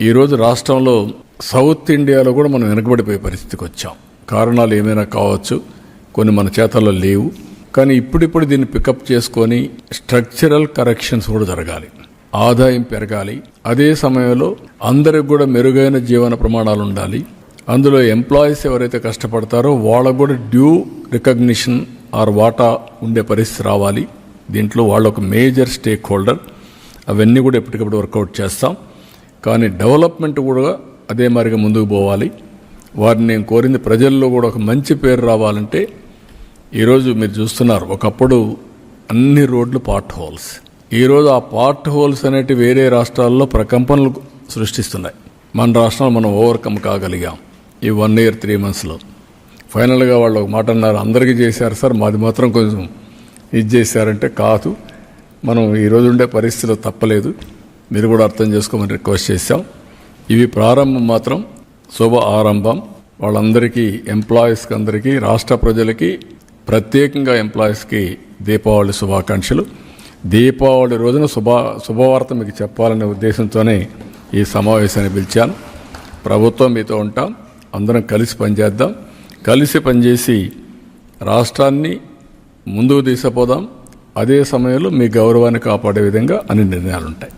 ఈరోజు రాష్ట్రంలో సౌత్ ఇండియాలో కూడా మనం వెనకబడిపోయే పరిస్థితికి వచ్చాం. కారణాలు ఏమైనా కావచ్చు, కొన్ని మన చేతల్లో లేవు. కానీ ఇప్పుడిప్పుడు దీన్ని పికప్ చేసుకొని స్ట్రక్చరల్ కరెక్షన్స్ కూడా జరగాలి, ఆదాయం పెరగాలి. అదే సమయంలో అందరికి కూడా మెరుగైన జీవన ప్రమాణాలు ఉండాలి. అందులో ఎంప్లాయీస్ ఎవరైతే కష్టపడతారో వాళ్ళకు కూడా డ్యూ రికగ్నిషన్ ఆర్ వాటా ఉండే పరిస్థితి రావాలి. దీంట్లో వాళ్ళు ఒక మేజర్ స్టేక్ హోల్డర్. అవన్నీ కూడా ఎప్పటికప్పుడు వర్కౌట్ చేస్తాం. కానీ డెవలప్మెంట్ కూడా అదే మాదిరిగా ముందుకు పోవాలి. వారిని నేను కోరింది, ప్రజల్లో కూడా ఒక మంచి పేరు రావాలంటే ఈరోజు మీరు చూస్తున్నారు, ఒకప్పుడు అన్ని రోడ్లు పార్ట్ హోల్స్. ఈరోజు ఆ పార్ట్ హోల్స్ అనేటివి వేరే రాష్ట్రాల్లో ప్రకంపనలు సృష్టిస్తున్నాయి. మన రాష్ట్రంలో మనం ఓవర్కమ్ కాగలిగాం ఈ 1 year 3 monthsలో. ఫైనల్గా వాళ్ళు ఒక మాట అన్నారు, అందరికీ చేశారు సార్, మాది మాత్రం కొంచెం ఇది చేశారంటే కాదు. మనం ఈరోజు ఉండే పరిస్థితిలో తప్పలేదు, మీరు కూడా అర్థం చేసుకోమని రిక్వెస్ట్ చేశాం. ఇవి ప్రారంభం, మాత్రం శుభ ఆరంభం. వాళ్ళందరికీ, ఎంప్లాయీస్కి అందరికీ, రాష్ట్ర ప్రజలకి, ప్రత్యేకంగా ఎంప్లాయీస్కి దీపావళి శుభాకాంక్షలు. దీపావళి రోజున శుభవార్త మీకు చెప్పాలనే ఉద్దేశంతోనే ఈ సమావేశాన్ని పిలిచాను. ప్రభుత్వం మీతో ఉంటాం, అందరం కలిసి పనిచేద్దాం. కలిసి పనిచేసి రాష్ట్రాన్ని ముందుకు తీసుకుపోదాం. అదే సమయంలో మీ గౌరవాన్ని కాపాడే విధంగా అన్ని నిర్ణయాలు ఉంటాయి.